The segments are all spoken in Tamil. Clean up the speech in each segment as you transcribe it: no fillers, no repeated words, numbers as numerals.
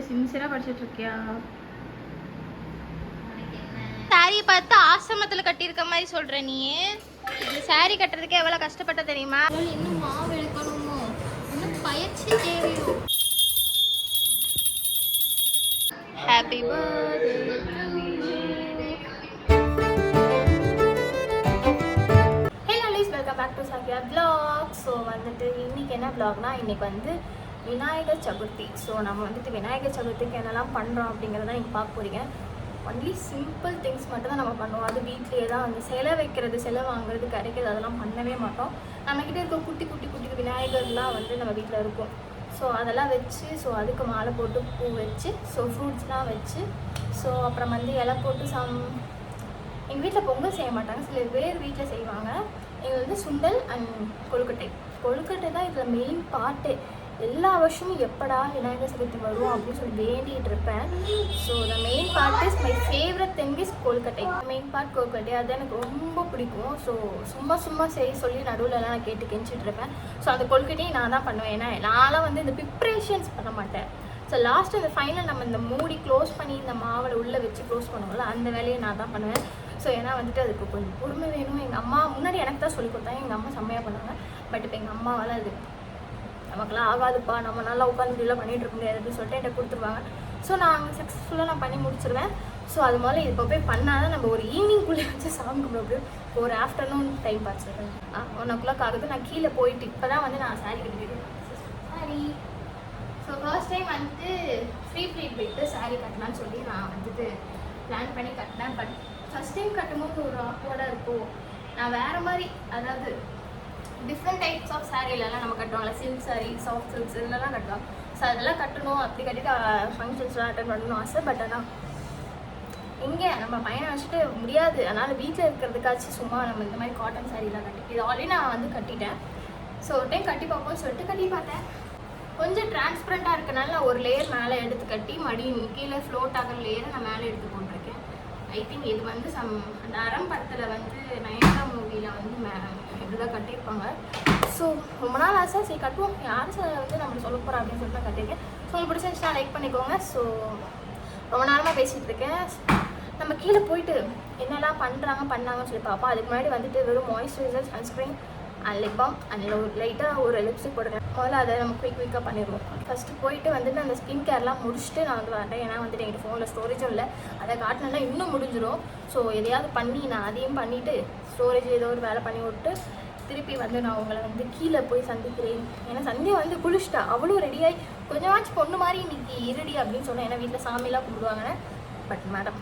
சின்சியராக படிச்சுட்டு இருக்கியா? சாரி பார்த்து ஆசிரமத்தில் கட்டியிருக்க மாதிரி சொல்கிற நீ. இந்த சாரி கட்டுறதுக்கே எவ்வளோ கஷ்டப்பட்ட தெரியுமா? இன்னும் மாவு எடுக்கணுமோ, இன்னும் பயிற்சி தேவையோ. Happy birthday to you. Hey நாலிஸ், வெல்கம் பேக் டு சாக்கியா vlog. ஸோ வந்துட்டு இன்றைக்கி என்ன vlogனா, இன்றைக்கி வந்து விநாயகர் சதுர்த்தி. ஸோ நம்ம வந்துட்டு விநாயகர் சதுர்த்திக்கு என்னெல்லாம் பண்ணுறோம் அப்படிங்கிறத நீங்கள் பார்க்க போகிறீங்க. ஒன்லி சிம்பிள் திங்ஸ் மட்டும் தான் நம்ம பண்ணுவோம். அது வீட்லேயே தான் அந்த சிலை வைக்கிறது, சிலை வாங்குறது, கிடைக்கிறது அதெல்லாம் பண்ணவே மாட்டோம். நம்மக்கிட்ட இருக்க குட்டி குட்டி குட்டி விநாயகர்லாம் வந்து நம்ம வீட்டில் இருக்கும். ஸோ அதெல்லாம் வச்சு, ஸோ அதுக்கு மாலை போட்டு பூ வச்சு, ஸோ ஃப்ரூட்ஸ்லாம் வச்சு, ஸோ அப்புறம் வந்து இலை போட்டு எங்கள் வீட்டில் பொங்கல் செய்ய மாட்டாங்க, சில பேர் வீட்டில் செய்வாங்க. எங்கள் வந்து சுண்டல் அண்ட் கொழுக்கட்டை தான் இதில் மெயின் பார்ட்டு. எல்லா வருஷமும் எப்படா விநாயகர் சதுர்த்தி வரும் அப்படின்னு சொல்லி வேண்டிகிட்டு இருப்பேன். So the main part is my favourite thing is கொழுக்கட்டை. மெயின் பார்ட் கொழுக்கட்டை, அது எனக்கு ரொம்ப பிடிக்கும். ஸோ சும்மா செய்ய சொல்லி நடுவில்லாம் நான் கேட்டு கெஞ்சிட்டு இருப்பேன். ஸோ அந்த கொழுக்கட்டையும் நான் தான் பண்ணுவேன். ஏன்னா நான்லாம் வந்து இந்த ப்ரிப்ரேஷன்ஸ் பண்ண மாட்டேன். ஸோ லாஸ்ட்டு இந்த ஃபைனல் நம்ம இந்த மூடி க்ளோஸ் பண்ணி இந்த மாவில் உள்ளே வச்சு க்ளோஸ் பண்ணுவோம்ல, அந்த வேலையை நான் தான் பண்ணுவேன். ஸோ ஏன்னா வந்துட்டு அதுக்கு கொஞ்சம் பொறுமை வேணும். எங்கள் அம்மா முன்னாடி எனக்கு தான் சொல்லி கொடுத்தாங்க, எங்கள் அம்மா செம்மையாக பண்ணுவாங்க. பட் இப்போ எங்கள் அம்மாவால் அது நமக்குலாம் ஆகாதுப்பா, நம்ம நல்லா உட்காந்துலாம் பண்ணிகிட்டு இருக்க முடியாது அப்படின்னு சொல்லிட்டு என்கிட்ட கொடுத்துருவாங்க. ஸோ நான் சக்ஸஸ்ஃபுல்லாக நான் பண்ணி முடிச்சிருவேன். ஸோ அது மாதிரி இப்போ போய் பண்ணால் தான் நம்ம ஒரு ஈவினிங்குள்ளே வச்சு சாமி கும்பிட, ஒரு ஆஃப்டர்நூன் டைம் பார்த்துருக்கேன். 1 o'clock ஆகுது. நான் கீழே போயிட்டு இப்போ தான் வந்து நான் சாரீ கட்டிக்கிட்டேன். சாரி. ஸோ ஃபர்ஸ்ட் டைம் வந்துட்டு ஃப்ரீ ப்ளீட் போயிட்டு சாரீ கட்டலான்னு சொல்லி நான் வந்துட்டு பிளான் பண்ணி கட்டினேன். பட் ஃபஸ்ட் டைம் கட்டும்போது ஒரு ஆக்வர்டாக இருக்கும். நான் வேறு மாதிரி, அதாவது டிஃப்ரெண்ட் டைப்ஸ் ஆஃப் சாரீலலாம் நம்ம கட்டுவாங்களா, சில்க் சாரீ, சாஃப்ட் சில்க்ஸ் இதெல்லாம் கட்டுவோம். ஸோ அதெல்லாம் கட்டணும், அப்படி கட்டிட்டு ஃபங்க்ஷன்ஸ்லாம் அட்டன் பண்ணணும் ஆசை. பட் ஆனால் இங்கே நம்ம பையனை வச்சுட்டு முடியாது. அதனால் வீட்டில் இருக்கிறதுக்காச்சும் சும்மா நம்ம இந்த மாதிரி காட்டன் சாரீலாம் கட்டி, இது ஆல்ரெடி நான் வந்து கட்டிட்டேன். ஸோ ஒரு டைம் கட்டி பார்ப்போம்னு சொல்லிட்டு கட்டி பார்த்தேன். கொஞ்சம் டிரான்ஸ்பரண்ட்டாக இருக்கனால நான் ஒரு லேயர் மேலே எடுத்து கட்டி கீழே ஃப்ளோட் ஆகிற லேயரை நான் மேலே எடுத்து போட்டிருக்கேன். ஐ திங்க் இது வந்து அந்த அறம் படத்தில் வந்து நயன்தாரா மூவியில் வந்து இப்படிதான் கட்டியிருப்பாங்க. ஸோ ரொம்ப நாள் ஆசை, சரி கட்டுவோம், யார் வந்து நம்மளுக்கு சொல்ல போகிறோம் அப்படின்னு சொல்லிட்டு நான் கட்டியிருக்கேன். ஸோ உங்களுக்கு பிடிச்சிருந்துச்சுன்னா லைக் பண்ணிக்கோங்க. ஸோ ரொம்ப நேரமாக பேசிகிட்டு இருக்கேன். நம்ம கீழே போயிட்டு என்னெல்லாம் பண்ணாங்கன்னு சொல்லி பார்ப்போம். அதுக்கு முன்னாடி வந்துட்டு வெறும் moisturiser, sunscreen and lip balm and லைட்டாக ஒரு லிப்ஸ்டிக் போட்டுருக்கேன். முதல்ல அதை நம்ம குயிக்காக பண்ணிடுவோம். ஃபஸ்ட்டு போயிட்டு வந்துட்டு அந்த ஸ்கின் கேர்லாம் முடிச்சுட்டு நான் வந்து வரேன். ஏன்னா வந்துட்டு எங்கள் ஃபோனில் ஸ்டோரேஜும் இல்லை, அதை காட்டினா இன்னும் முடிஞ்சிடும். ஸோ எதையாவது பண்ணி நான் அதையும் பண்ணிவிட்டு ஸ்டோரேஜ் ஏதோ ஒரு வேலை பண்ணி விட்டு திருப்பி வந்து நான் உங்களை வந்து கீழே போய் சந்திக்கிறேன். ஏன்னா சந்தியா வந்து குளிச்சுட்டா, அவளும் ரெடியாகி கொஞ்சமாச்சும் பொண்ணு மாதிரி இன்னைக்கு இருடி அப்படின்னு சொன்னேன். ஏன்னா வீட்டில் சாமியெல்லாம் கும்பிடுவாங்கன்னு. பட் மேடம்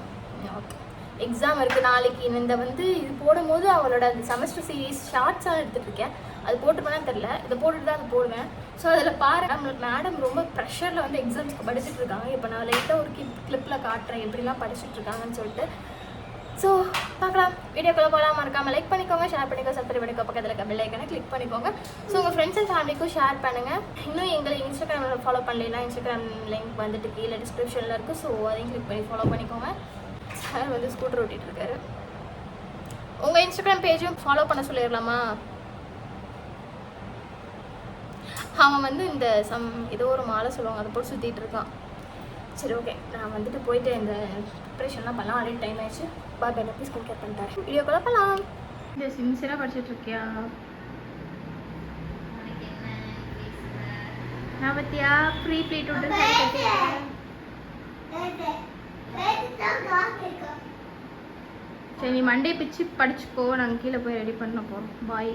ஓகே, எக்ஸாம் இருக்குது நாளைக்கு. இந்த வந்து இது போடும்போது அவளோட அந்த செமஸ்டர் சீரீஸ் ஷார்ட்ஸாக எடுத்துகிட்டு இருக்கேன். அது போட்டுப்பேன்னு தெரில, இதை போட்டுட்டு தான் அதை போடுவேன். ஸோ அதில் பாரு, மேடம் ரொம்ப ப்ரெஷரில் வந்து எக்ஸாம்ஸ்க்கு படிச்சுட்டு இருக்காங்க. இப்போ நான் லைட்டாக ஒரு கிளிப்பில் காட்டுறேன் எப்படிலாம் படிச்சுட்டு இருக்காங்கன்னு சொல்லிட்டு. ஸோ பார்க்கலாம், வீடியோக்குள்ளே போகலாம். மறக்காமல் லைக் பண்ணிக்கோங்க, ஷேர் பண்ணிக்கோங்க, சப்ஸ்கிரைப் பண்ணிக்கோ, பக்கத்தில் இருக்க பெல் ஐக்கனை கிளிக் பண்ணிக்கோங்க. ஸோ உங்கள் ஃப்ரெண்ட்ஸ் அண்ட் ஃபேமிலிக்கும் ஷேர் பண்ணுங்கள். இன்னும் எங்களை இன்ஸ்டாகிராமில் ஃபாலோ பண்ணலைன்னா இன்ஸ்டாகிராம் லிங்க் வந்துட்டு கீழே டிஸ்கிரிப்ஷனில் இருக்குது. ஸோ அதையும் கிளிக் பண்ணி ஃபாலோ பண்ணிக்கோங்க. சார் வந்து ஸ்கூட்டர் ஓட்டிகிட்டு இருக்காரு. உங்கள் இன்ஸ்டாகிராம் பேஜும் ஃபாலோ பண்ண சொல்லிடலாமா? அவன் வந்து இந்த ஏதோ ஒரு மாலை சொல்லுவாங்க, அதை போட்டு சுற்றிட்டு இருக்கான். சரி ஓகே, நான் வந்துட்டு போயிட்டு இந்த ப்ரிப்ரேஷன்லாம் பண்ணலாம். ஆல்ரெடி டைம் ஆயிடுச்சு. பாய் என்ன ப்ளீஸ் ஸ்கின் கேர் பண்ணிட்டேன். வீடியோக்குள்ளே பண்ணலாம். இந்த சின்சியராக படிச்சுட்டு இருக்கியா? நான் பற்றியா ப்ரீ ப்ளீட் விட்டு சாரி கட்டியிருக்கேன். சரி நீ மண்டே பிச்சு படிச்சுக்கோ, நாங்கள் கீழே போய் ரெடி பண்ண போகிறோம். பாய்.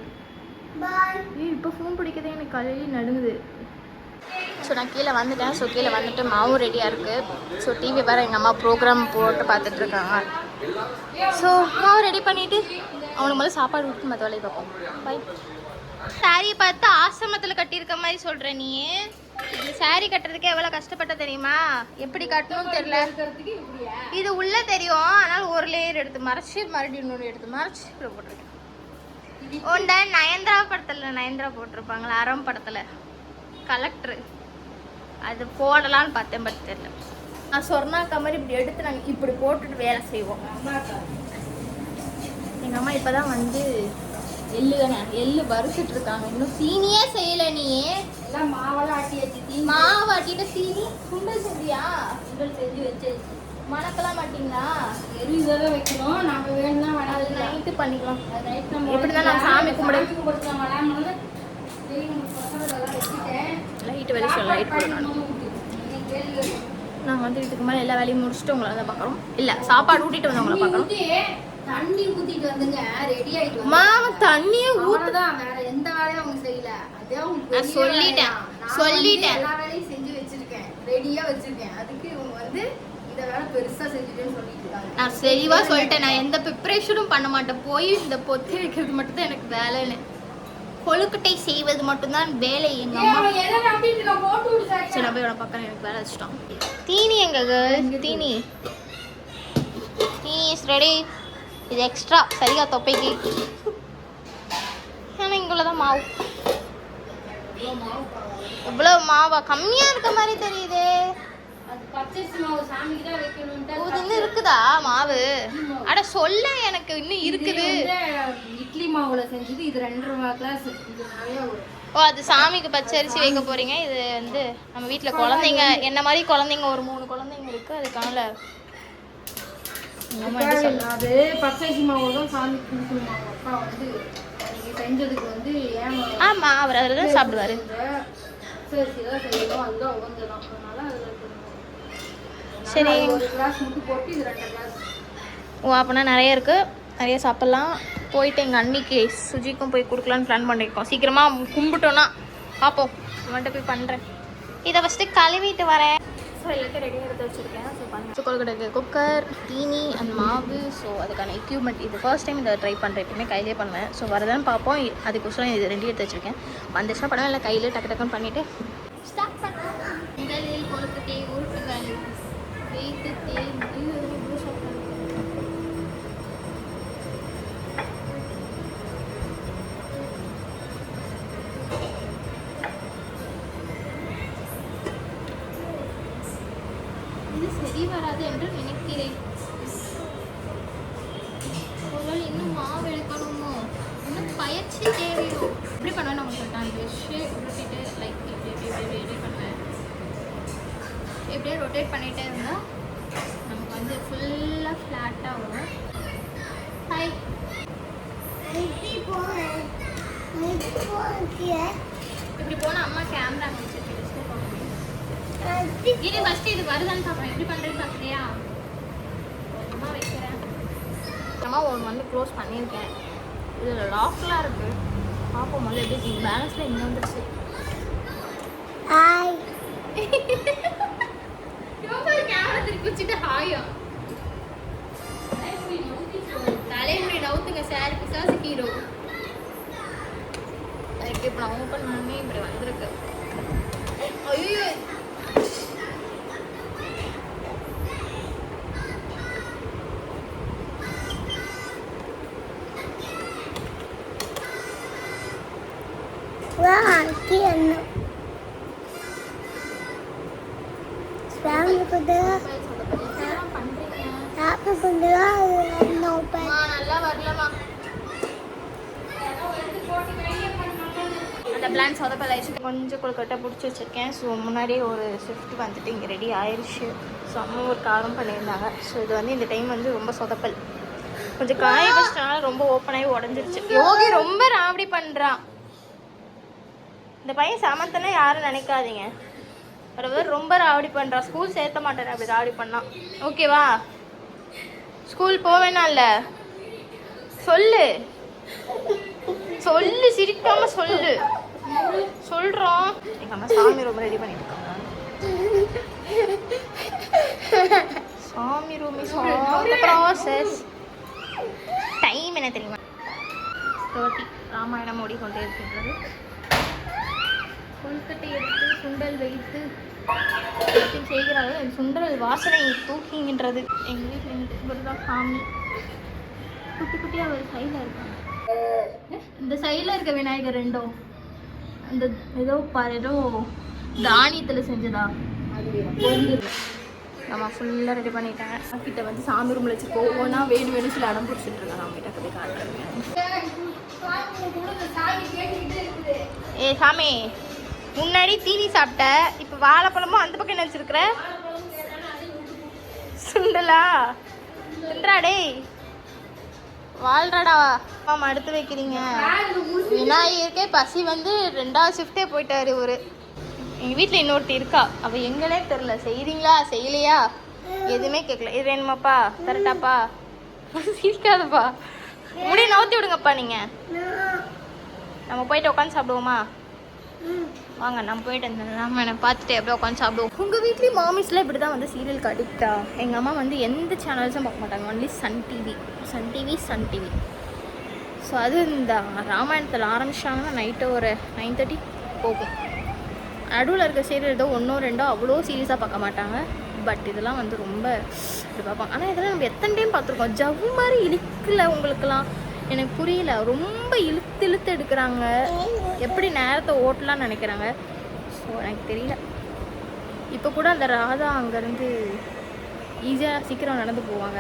இப்போ ஃபோன் பிடிக்கிறதே எனக்கு கலையில் நடுங்குது. ஸோ நான் கீழே வந்துட்டேன். ஸோ கீழே வந்துட்டு மாவும் ரெடியாக இருக்குது. ஸோ டிவி வேறு எங்கள் அம்மா ப்ரோக்ராம் போட்டு பார்த்துட்ருக்காங்க. ஸோ மாவு ரெடி பண்ணிவிட்டு அவனுக்கு முதல்ல சாப்பாடு விட்டு மற்ற வேலையை பார்ப்போம். பாய். சாரி பார்த்து ஆசிரமத்தில் கட்டியிருக்க மாதிரி சொல்கிற நீ. இந்த சாரி கட்டுறதுக்கே எவ்வளோ கஷ்டப்பட்ட தெரியுமா? எப்படி கட்டணும்னு தெரியல. இது உள்ளே தெரியும், அதனால் ஒரு லேயர் எடுத்து மறைச்சி மறுபடியும் இன்னொரு எடுத்து மறைச்சி இப்படி போட்டிருக்கேன். உண்ட நயன்தாரா போட்டிருப்பாங்களா அறம் படத்தில் கலெக்டர், அது போடலான்னு பார்த்தேன். பட் தெரியல. நான் சொர்ணாக்கா மாதிரி இப்படி எடுத்து நாங்கள் இப்படி போட்டுட்டு வேலை செய்வோம். எங்கள் அம்மா இப்போ தான் வந்து எள்ளு தானே, எள்ளு வறுத்துட்டு இருக்காங்க. இன்னும் சீனியே செய்யல. நீ எல்லாம் மாவெல்லாம் ஆட்டியாச்சு. மாவு ஆட்டிட்டு சீனி சுண்டல் செஞ்சியா? சுண்டல் செஞ்சு வச்சு மணக்கலாம் மாட்டீங்களா? எரிதவே வைக்கணும். நாம வேணும்னா அது நைட்டு பண்ணிக்கலாம். நைட் நம்ம எப்படி தான் நான் சாமி கும்பிட கும்பிடுறோம். விளையாடும்போது வச்சுட்டேன். லைட் வெளியே சொல்ல லைட் போடணும். நாங்கள் வந்து இதுக்கு மேலே எல்லா வேலையும் முடிச்சுட்டு உங்களை தான் பார்க்குறோம். இல்லை, சாப்பாடு ஊட்டிட்டு வந்து உங்களை பார்க்குறோம். தண்ணி ஊத்திட்டு வந்துங்க, ரெடி ஆயிட்டு மாமா தண்ணியே ஊத்துதான். வேற எந்த வேலையும் அவங்க செய்யல. அதே அவங்க நான் சொல்லிட்டேன் எல்லா வேலையும் செஞ்சு வச்சிருக்கேன், ரெடியா வச்சிருக்கேன். அதுக்கு இவங்க வந்து இந்த வேலை பெருசா செஞ்சுட்டேன்னு சொல்லிட்டு இருக்காங்க. நான் தெளிவா சொல்லிட்டேன், நான் எந்த ப்ரிப்பரேஷனும் பண்ண மாட்டேன். போய் இந்த பொத்தி வைக்கிறது மட்டும் தான் எனக்கு வேலைன்னு. கொழுக்கட்டை செய்வது மட்டும்தான் வேலை. எங்க அம்மா சரி நான் போய் இவனை பார்க்குறேன். எனக்கு வேலை வச்சுட்டான். தீனி எங்க கேர்ள்ஸ்? தீனி இஸ் ரெடி. இது எக்ஸ்ட்ரா சரியா தொப்பைக்கு. ஆனால் இங்குள்ளதான் மாவு. இவ்வளோ மாவா? கம்மியாக இருக்க மாதிரி தெரியுதே. இது இருக்குதா மாவு? அட சொல்ல, எனக்கு இன்னும் இருக்குது. இட்லி மாவுல செஞ்சது இது 2.5 கிளாஸ். இது நிறைய வரும். ஓ, அது சாமிக்கு பச்சரிசி வைக்க போறீங்க. இது வந்து நம்ம வீட்டில் குழந்தைங்க என்ன மாதிரி குழந்தைங்க ஒரு 3 குழந்தைங்க இருக்கு. அதுக்கான அது பச்சரிசி மாவு தான் சாமிக்கு கொடுக்கணுமா. அப்பா வந்து நீங்க செஞ்சதுக்கு வந்து ஆமா, அவர் அதில் தான் சாப்பிடுவாரு. பச்சரிசி தான் செய்யணும், அதுதான் உகந்ததான். அதனால அதில் சரி, ஒரு கிளாஸ் மட்டும் போட்டு இது 2 கிளாஸ். ஓ, அப்போனா நிறைய இருக்குது, நிறைய சாப்பிட்லாம். போயிட்டு எங்கள் அன்னிக்கு சுஜிக்கும் போய் கொடுக்கலான்னு பிளான் பண்ணியிருக்கோம். சீக்கிரமாக கும்பிட்டோன்னா பார்ப்போம். அவன்கிட்ட போய் பண்ணுறேன். இதை ஃபஸ்ட்டு கழுவிட்டு வரேன். ஸோ எல்லாத்தையும் ரெடியாக எடுத்து வச்சுருக்கேன். ஸோ பண்ண கொழுக்கட்டைக்கு குக்கர், தீனி அண்ட் மாவு. ஸோ அதுக்கான எக்யூப்மெண்ட் இது ஃபர்ஸ்ட் டைம் இதை ட்ரை பண்ணுறேன். எப்பவுமே கையிலே பண்ணுவேன். ஸோ வரதான்னு பார்ப்போம். அதுக்கோசரம் இது 2 எடுத்து வச்சுருக்கேன். வந்துச்சுன்னா படம் இல்லை, கையில் டக்கு டக்குன்னு பண்ணிவிட்டு ஸ்டார்ட் பண்ணலாம். முதலில் கொழுக்கட்டை உருட்டுகள் வைத்து தேர்ந்து இது சரி வராது என்று நினைக்கிறேன். ஒரு இன்னும் மாவு எடுக்கணுமோ, இன்னும் பயிற்சி தேவையோ. எப்படி பண்ணுவேன்னு அவங்க சொல்லிட்டான். இது வச்சு உருட்டிட்டு லைக் இப்படி பண்ணுவேன். எப்படியே ரொட்டேட் பண்ணிகிட்டே இருந்தால் நமக்கு வந்து ஃபுல்லாக ஃப்ளாட்டாக வரும். ஹாய், இப்படி போனால் அம்மா கேமரா வச்சுட்டு இது ஃபஸ்ட்டு இது வருதான்னு பார்க்குறேன். எப்படி பண்ணுறேன்னு பார்க்குறியா? அம்மா வைக்கிறேன். அம்மா ஒன்று வந்து க்ளோஸ் பண்ணியிருக்கேன். இதில் லாக்லாம் இருக்குது. பார்ப்போம் முதல்ல எப்படி பேலன்ஸில் இங்கே வந்துருச்சு. ஹாய், கேமரா திருப்பி வச்சுட்டு ஹாயா தலைமுறை நவுத்துங்க சார். பிசாசு ஹீரோ அதுக்கு இப்போ நான் ஓப்பன் பண்ணி இப்படி வந்திருக்கு. ஐயோ, நல்லா வரலமா அந்த பிளான் சொதப்பல் ஆயிடுச்சு. கொஞ்சம் கொழுக்கட்டை பிடிச்சி வச்சுருக்கேன். ஸோ முன்னாடியே ஒரு ஷிஃப்ட் வந்துட்டு இங்கே ரெடி ஆயிடுச்சு. ஸோ அம்மா ஒரு காரம் பண்ணியிருந்தாங்க. ஸோ இது வந்து இந்த டைம் வந்து ரொம்ப சொதப்பல். கொஞ்சம் காய வச்சனால ரொம்ப ஓப்பனாகி உடஞ்சிருச்சு. யோகி ரொம்ப ராவடி பண்ணுறான். இந்த பையன் சமத்தனா யாரும் நினைக்காதீங்க. ரொம்ப ராவடி பண்ணுறான். ஸ்கூல் சேர்த்த மாட்டேன் அப்படி ராவடி பண்ணான். ஓகேவா? ஸ்கூல் போவேனா இல்லை சொல்லு சொல்லு, சிரிக்காம சொல்லு. சொல்கிறோம். எங்கள் அம்மா சாமி ரொம்ப ரெடி பண்ணிட்டு இருக்காங்க. சாமி ரூம் ப்ராசஸ். டைம் என்ன தெரியுமா? 30. ராமாயணம் ஓடிக்கொண்டே இருக்கின்றது. கொழுக்கட்டை எடுத்து சுண்டல் வைத்து செய்கிறார்கள். சுண்டல் வாசனை தூக்கிங்கின்றது. எங்கள் வீட்டில் இவர் தான் சாமி. குட்டி குட்டியாக ஒரு சைடில் இருக்காங்க. இந்த சைடில் இருக்க விநாயகர் ரெண்டும் அந்த ஏதோ தானியத்தில் செஞ்சதா நம்ம ஃபுல்லாக ரெடி பண்ணிட்டேன். கிட்ட வந்து சாமி ரூமில் வச்சுருக்கோம். ஒவ்வொன்றா வேணும் சொல்லி அடம் பிடிச்சிட்டு இருக்கேன். நம்ம கிட்ட போய் காட்டுறேன். ஏ சாமி, முன்னாடி தீனி சாப்பிட்ட, இப்போ வாழைப்பழமும் அந்த பக்கம் என்ன வச்சிருக்கிற? சுண்டலா தின்றாடே வாழ்றாடா. ஆமாம், அடுத்து வைக்கிறீங்க. விநாயகருக்கே பசி வந்து 2வது ஷிஃப்டே போயிட்டாரு இவரு. எங்கள் வீட்டில் இன்னொருத்தி இருக்கா, அவள் எங்களே தெரில. செய்கிறீங்களா செய்யலையா எதுவுமே கேட்கல. இது வேணுமாப்பா தரட்டாப்பா? சிரிக்காதப்பா, முடிய நவுத்தி விடுங்கப்பா. நீங்கள் நம்ம போயிட்டு உட்காந்து சாப்பிடுவோமா? வாங்க நம்ம போயிட்டு நம்ம என்ன பார்த்துட்டு எப்படியோ உட்காந்து சாப்பிடுவோம். உங்கள் வீட்லேயும் மாமிஸ்லாம் இப்படி தான் வந்து சீரியலுக்கு அடிக்டா. எங்கள் அம்மா வந்து எந்த சேனல்ஸும் பார்க்க மாட்டாங்க, ஒன்லி சன் டிவி. ஸோ அது இந்த ராமாயணத்தில் ஆரம்பிச்சாங்கன்னா நைட்டு ஒரு 9:30 போகும். நடுவில் இருக்க சீரியல் ஏதோ 1 or 2 அவ்வளோ சீரியஸாக பார்க்க மாட்டாங்க. பட் இதெல்லாம் வந்து ரொம்ப இப்படி பார்ப்பாங்க. ஆனால் இதெல்லாம் நம்ம எத்தனை டைம் பார்த்துருக்கோம். ஜவ்வு மாதிரி இழுக்கல உங்களுக்கெல்லாம், எனக்கு புரியல. ரொம்ப இழுத்து எடுக்கிறாங்க. எப்படி நேரத்தை ஓட்டலான்னு நினைக்கிறாங்க. ஸோ எனக்கு தெரியல. இப்போ கூட அந்த ராதா அங்கேருந்து ஈஸியாக சீக்கிரம் நடந்து போவாங்க.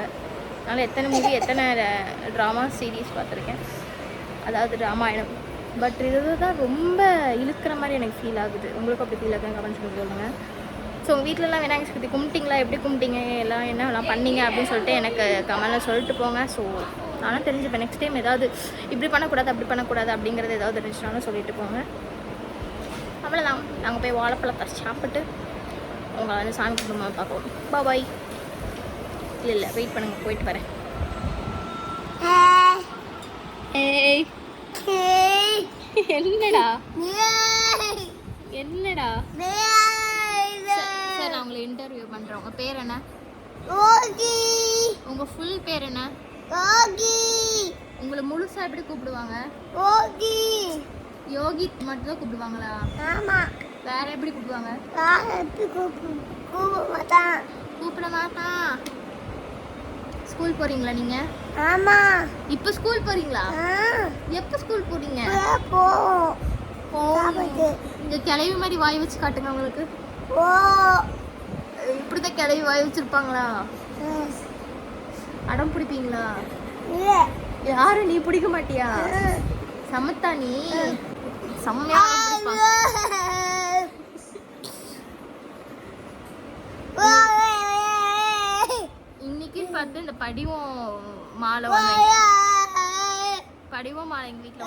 அதனால் எத்தனை மூவி எத்தனை ட்ராமா சீரீஸ் பார்த்துருக்கேன், அதாவது ராமாயணம். பட் இது தான் ரொம்ப இழுக்கிற மாதிரி எனக்கு ஃபீல் ஆகுது. உங்களுக்கு அப்படி ஃபீல் ஆகுதுன்னு கமெண்ட்ஸ் பண்ணி சொல்லுங்கள். ஸோ உங்கள் வீட்டிலலாம் விநாயகர் சதுர்த்தி கும்பிட்டிங்களா, எப்படி கும்பிட்டீங்க, எல்லாம் என்னெல்லாம் பண்ணீங்க அப்படின்னு சொல்லிட்டு எனக்கு கமெண்ட்டில் சொல்லிட்டு போங்க. ஸோ நானும் தெரிஞ்சுப்பேன். நெக்ஸ்ட் டைம் ஏதாவது இப்படி பண்ணக்கூடாது அப்படி பண்ணக்கூடாது அப்படிங்கிறது ஏதாவது இருந்துச்சுனாலும் சொல்லிட்டு போங்க. அவ்வளோதான். நாங்கள் போய் வாழைப்பழத்தை சாப்பிட்டு உங்களை வந்து சாமி கும்பிடுமா பார்ப்போம். பாய். இல்லை வெயிட் பண்ணுங்கள், போயிட்டு வரேன். ஏய் என்னடா சார், நான் உங்களை இன்டர்வியூ பண்ணுறேன். உங்கள் பேர் என்ன? உங்கள் ஃபுல் பேர் என்ன? உங்களை முழுசா எப்படி கூப்பிடுவாங்க? யோகி மட்டும் தான் கூப்பிடுவாங்களா? வேற எப்படி கூப்பிடுவாங்க? கூப்பிட மாட்டான். ஸ்கூல் போறீங்களா நீங்க? ஆமா. இப்போ ஸ்கூல் போறீங்களா? எப்போ ஸ்கூல் போறீங்க? இந்த கிளவி மாதிரி வாய் வச்சு காட்டுங்க உங்களுக்கு. இப்படிதான் கிளவி வாய் வச்சிருப்பாங்களா? அடம் பிடிப்பீங்களா? யாரு நீ பிடிக்க மாட்டியா? சமத்தா நீ செம்மையா இன்னைக்கு பார்த்து இந்த படிவம் மாலை எங்க வீட்டுல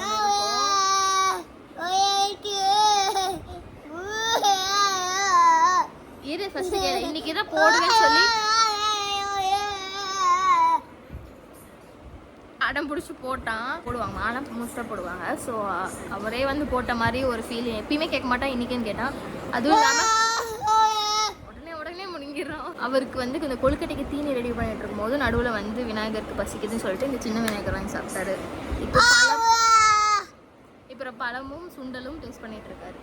இரு ஃபர்ஸ்ட் இன்னைக்கு தான் போடுவேன்னு சொல்லி அடம் பிடிச்சி போடுவாங்க. மாலை மோஸ்ட்டாக போடுவாங்க. ஸோ அவரே வந்து போட்ட மாதிரி ஒரு ஃபீல். எப்பயுமே கேட்க மாட்டா, இன்னைக்குன்னு கேட்டான். அதுவும் இல்லாமல் உடனே முடிஞ்சிடறோம். அவருக்கு வந்து இந்த கொழுக்கட்டைக்கு தீனி ரெடி பண்ணிட்டு இருக்கும்போது நடுவில் வந்து விநாயகருக்கு பசிக்குதுன்னு சொல்லிட்டு இந்த சின்ன விநாயகர் வாங்கி சாப்பிட்டாரு. இப்போ பழமும் சுண்டலும் டேஸ்ட் பண்ணிட்டு இருக்காரு.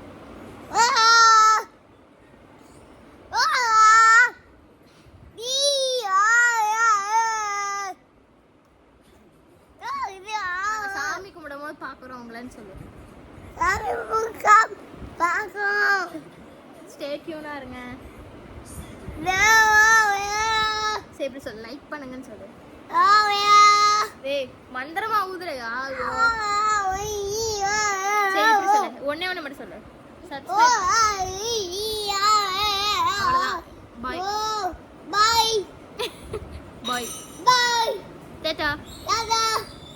சாமி கும்பிடும் போது பாக்குறவங்களன்னு சொல்லு. ஸ்டே டியூனா இருங்க. சரி இப்படி சொல்லு, லைக் பண்ணுங்கன்னு சொல்லு. ஏய் மந்திரமா ஊதுறையா? சரி இப்படி சொல்லு, ஒண்ணே மட்டும் சொல்லு. பாய் பாய் பாய் பாய். Tata Tata.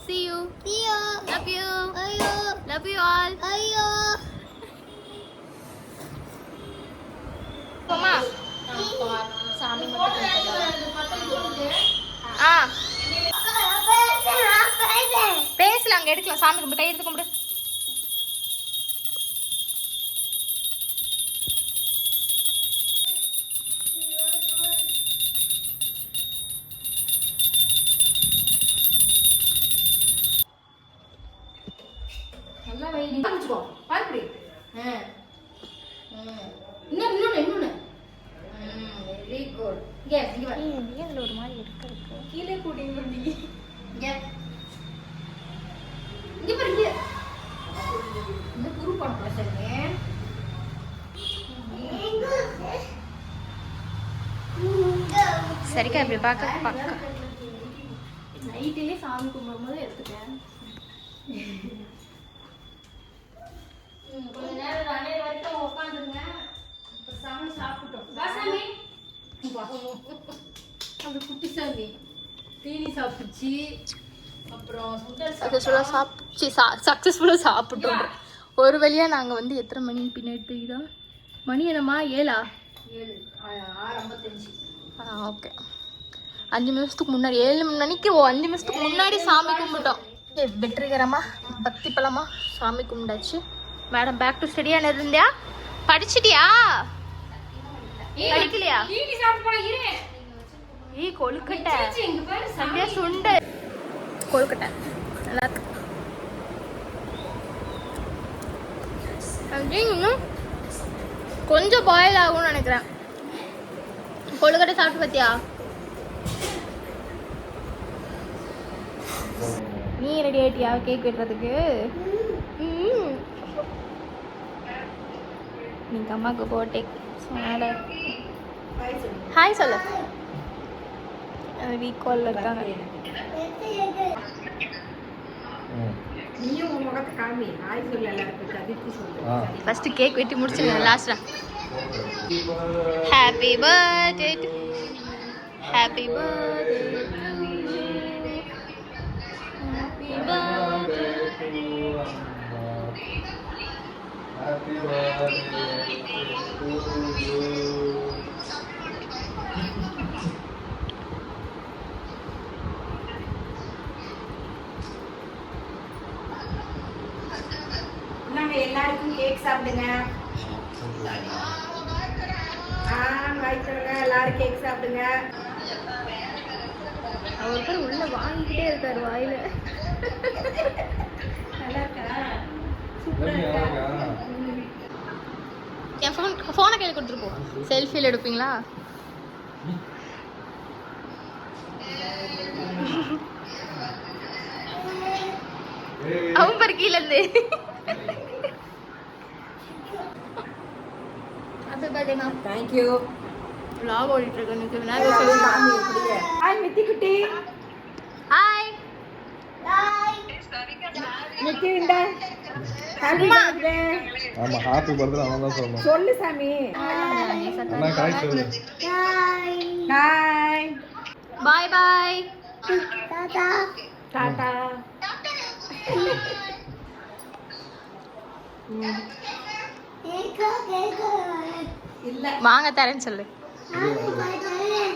See you. Love you all. போமா சாமி பேசலாம். அங்க எடுக்கலாம். சாமி கும்பிடு, கை எடுத்து கும்பிடு. நல்லா வெயிட் பண்ணிச்சுக்கோ. பாருடி. இன்னொன்னு. Very good. இங்க வா. இதுல ஒரு மாதிரி இருக்கு. கீழே கூட்டிங்க நீ. இங்க பாருங்க. இந்த குரு பண்ணல சரிங்க. எங்க சரிக்கா இப்படி பார்க்க பக்கா. நைட்டிலே சாமி கும்பிடும்போது எடுத்துட்டேன். கொஞ்ச நேரம் 2 வரைக்கும் உட்காந்துருங்க. இப்போ சாமி சாப்பிட்டோம். சாமி அந்த குட்டி சாமி தீனி சாப்பிடுச்சு. அப்புறம் சக்ஸஸ்ஃபுல்லாக சாப்பிட்டோம். ஒரு வழியாக நாங்கள் வந்து எத்தனை மணி பின்னாடி தெரியுதா? மணி என்னம்மா 7 6:55. ஓகே 5 நிமிஷத்துக்கு முன்னாடி 7 மணிக்கு 5 நிமிஷத்துக்கு முன்னாடி சாமி கும்பிட்டோம். வெற்றிகரமாக பக்தி பழமாக சாமி கும்பிட்டாச்சு. மேடம் பேக் டு ஸ்டடியாக இருந்தியா? படிச்சிட்டியா? படிக்கலையா? கொழுக்கட்டை சந்தியா சுண்டு கொழுக்கட்டை எல்லாத்துக்கும் இன்னும் கொஞ்சம் பாயில் ஆகும்னு நினைக்கிறேன். கொழுக்கட்டை சாப்பிட்டு பார்த்தியா? நீ ரெடி ஆயிட்டியா கேக் வெட்டுறதுக்கு? நீங்க அம்மாவுக்கு போட்டே ஹாய் சொல்லு. வீக்காலில் இருக்காங்க. ஃபர்ஸ்ட் கேக் வெட்டி முடிச்சிருங்க. லாஸ்டா happy birthday happy birthday happy birthday Happy birthday to you. நாங்க எல்லாருக்கும் கேக் சாப்பிடுங்க. எல்லாரும் கேக் சாப்பிடுங்க. அவர் பேர் உள்ள வாங்கிக்கிட்டே இருக்காரு வாயில. நல்லா இருக்கா? என் ஃபோனை கையில் கொடுத்துருப்போம். செல்ஃபியில் எடுப்பீங்களா? அவன் பாரு கீழே இருந்து. Happy birthday ma'am. Thank you. vlog ஓடிட்டு இருக்கு. எனக்கு விநாயகர் சதுர்த்தி. ஹாய் மித்தி குட்டி. ஹாய் மித்தி இந்தா. Happy birthday. ஆமா ஹாப்பி பர்த்டே அவன் தான் சொல்லணும். சொல்லு சாமி. அண்ணா காய் சொல்லு. ஹாய். பாய் பாய். டாடா. டாடா. இல்ல வாங்க தரேன்னு சொல்லு.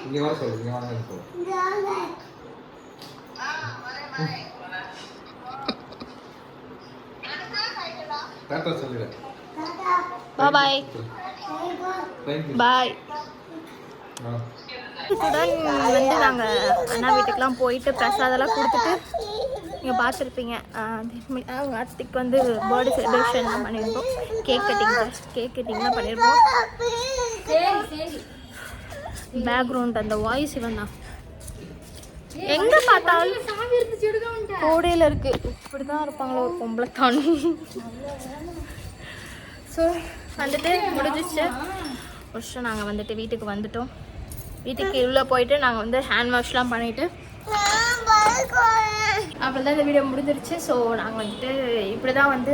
இங்க வர சொல்லு. இங்க வாங்க சொல்லு. டாடா சொல்லுங்க. பாய் பாய். இத்துடன் வந்து நாங்கள் அண்ணா வீட்டுக்கெலாம் போயிட்டு பிரசாதெல்லாம் கொடுத்துட்டு நீங்கள் பார்த்துருப்பீங்க. அவங்க அத்தைக்கு வந்து பர்த்டே செலிப்ரேஷன்லாம் பண்ணியிருந்தோம். கேக் கட்டிங்லாம் பண்ணியிருந்தோம். பேக்ரவுண்ட் அந்த வாய்ஸ் இவன் தான் எங்கே பார்த்தாலும் கோடையில் இருக்குது. இப்படி தான் இருப்பாங்களோ ஒரு பொம்பளை தான். ஸோ வந்துட்டு முடிஞ்சிச்சு. ஃபஸ்ட்டு நாங்கள் வந்துட்டு வீட்டுக்கு வந்துட்டோம். வீட்டுக்கு உள்ளே போயிட்டு நாங்கள் வந்து ஹேண்ட் வாஷ்லாம் பண்ணிவிட்டு அப்புறம் தான் இந்த வீடியோ முடிஞ்சிருச்சு. ஸோ நாங்கள் வந்துட்டு இப்படி தான் வந்து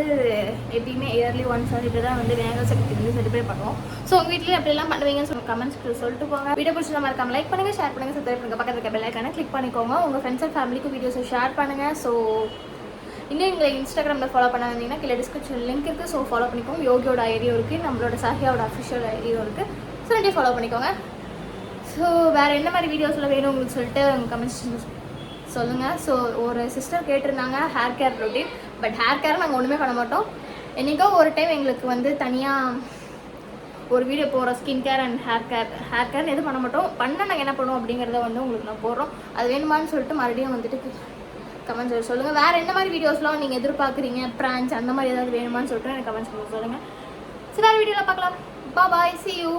எப்பயுமே இயர்லி ஒன்ஸ் வந்துட்டு தான் வந்து விநாயகர் சதுர்த்தி வந்து செலிப்ரேட் பண்ணுவோம். ஸோ உங்கள் வீட்லேயும் எப்படிலாம் பண்ணுவீங்கன்னு சொல்லி கமெண்ட்ஸ் சொல்லிட்டு போங்க. வீடியோ பிடிச்சா மறக்காம லைக் பண்ணுங்கள், ஷேர் பண்ணுங்கள், சப்ஸ்கிரைப் பண்ணுங்கள், பக்கத்தில் இருக்க பெல் ஐக்கானை கிளிக் பண்ணிக்கோங்க. உங்கள் ஃப்ரெண்ட்ஸ் அண்ட் ஃபேமிலிக்கும் வீடியோஸை ஷேர் பண்ணுங்கள். ஸோ இன்னும் எங்களை இன்ஸ்டாகிராமில் ஃபாலோ பண்ண வந்தீங்கன்னா கீழே டிஸ்கிரிப்ஷன் லிங்க் இருக்குது. ஸோ ஃபாலோ பண்ணிக்கோங்க. யோகியோட ஐடியும் இருக்குது, நம்மளோட சாஹியாவோட அஃபிஷியல் ஐடியும் இருக்குது. ஸோ ரெண்டையும் ஃபாலோ பண்ணிக்கோங்க. ஸோ வேறு என்ன மாதிரி வீடியோஸில் வேணும் உங்களுக்கு சொல்லிட்டு உங்கள் கமெண்ட்ஸ் சொல்லுங்கள். ஸோ ஒரு சிஸ்டர் கேட்டிருந்தாங்க hair care routine. But hair care நாங்கள் ஒன்றுமே பண்ண மாட்டோம். என்றைக்கோ ஒரு டைம் எங்களுக்கு வந்து தனியாக ஒரு வீடியோ போடுறோம். Skin care and hair care எதுவும் பண்ண மாட்டோம். பண்ண நாங்கள் என்ன பண்ணுவோம் அப்படிங்கிறத வந்து உங்களுக்கு நான் போடுறோம். அது வேணுமான்னு சொல்லிட்டு மறுபடியும் வந்துட்டு கமெண்ட்ஸ் சொல்லுங்கள். வேறு என்ன மாதிரி வீடியோஸ்லாம் நீங்கள் எதிர்பார்க்குறீங்க, ப்ரான்ச் அந்த மாதிரி ஏதாவது வேணுமான்னு சொல்லிட்டு எனக்கு கமெண்ட்ஸ் சொல்லுங்கள். சரி வேறு வீடியோவில் பார்க்கலாம். பாய், see you.